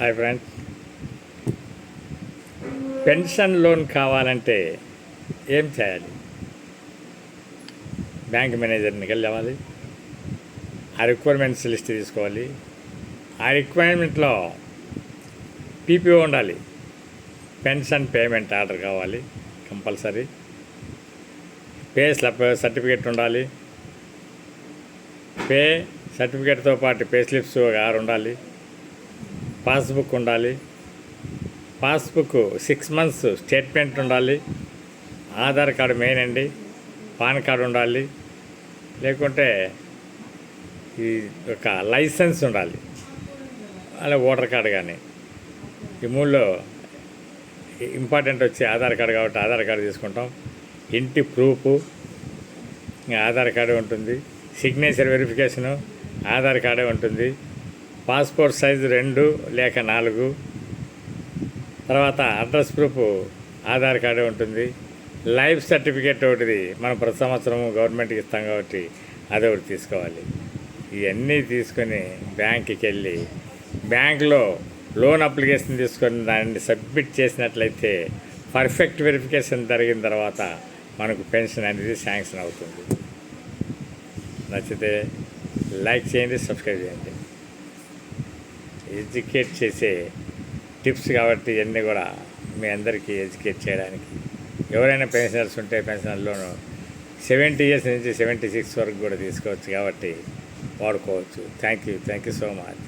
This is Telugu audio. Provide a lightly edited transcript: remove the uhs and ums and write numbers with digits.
హాయ్ ఫ్రెండ్స్, పెన్షన్ లోన్ కావాలంటే ఏం చేయాలి? బ్యాంక్ మేనేజర్ని వెళ్ళాలి, ఆ రిక్వైర్మెంట్స్ లిస్ట్ తీసుకోవాలి. ఆ రిక్వైర్మెంట్లో పీపీఓ ఉండాలి, పెన్షన్ పేమెంట్ ఆర్డర్ కావాలి కంపల్సరీ. పే సర్టిఫికేట్ ఉండాలి, పే సర్టిఫికేట్తో పాటు పే స్లిప్స్ 6 ఉండాలి, పాస్బుక్ ఉండాలి, పాస్బుక్ 6 months స్టేట్మెంట్ ఉండాలి, ఆధార్ కార్డు మెయిన్ అండి, పాన్ కార్డు ఉండాలి, లేకుంటే ఈ ఒక లైసెన్స్ ఉండాలి, అలా ఓటర్ కార్డు కానీ. ఈ మూడులో ఇంపార్టెంట్ వచ్చి ఆధార్ కార్డు కాబట్టి ఆధార్ కార్డు తీసుకుంటాం. ఇంటి ప్రూఫ్ ఆధార్ కార్డు ఉంటుంది, సిగ్నేచర్ వెరిఫికేషను ఆధార్ కార్డే ఉంటుంది, పాస్పోర్ట్ సైజు 2 లేక 4, తర్వాత అడ్రస్ ప్రూఫ్ ఆధార్ కార్డే ఉంటుంది, లైఫ్ సర్టిఫికేట్ ఒకటిది మనం ప్రతి సంవత్సరం గవర్నమెంట్కి ఇస్తాం కాబట్టి అది ఒకటి తీసుకోవాలి. ఇవన్నీ తీసుకొని బ్యాంక్కి వెళ్ళి బ్యాంకులో లోన్ అప్లికేషన్ తీసుకొని దాన్ని సబ్మిట్ చేసినట్లయితే పర్ఫెక్ట్ వెరిఫికేషన్ జరిగిన తర్వాత మనకు పెన్షన్ అనేది శాంక్షన్ అవుతుంది. నచ్చితే లైక్ చేయండి, సబ్స్క్రైబ్ చేయండి. ఎడ్యుకేట్ చేసే టిప్స్ కాబట్టి ఇవన్నీ కూడా మీ అందరికీ ఎడ్యుకేట్ చేయడానికి. ఎవరైనా పెన్షనర్స్ ఉంటే పెన్షన్ లోన్ 70 years నుంచి 76 వరకు కూడా తీసుకోవచ్చు కాబట్టి వాడుకోవచ్చు. Thank you so much.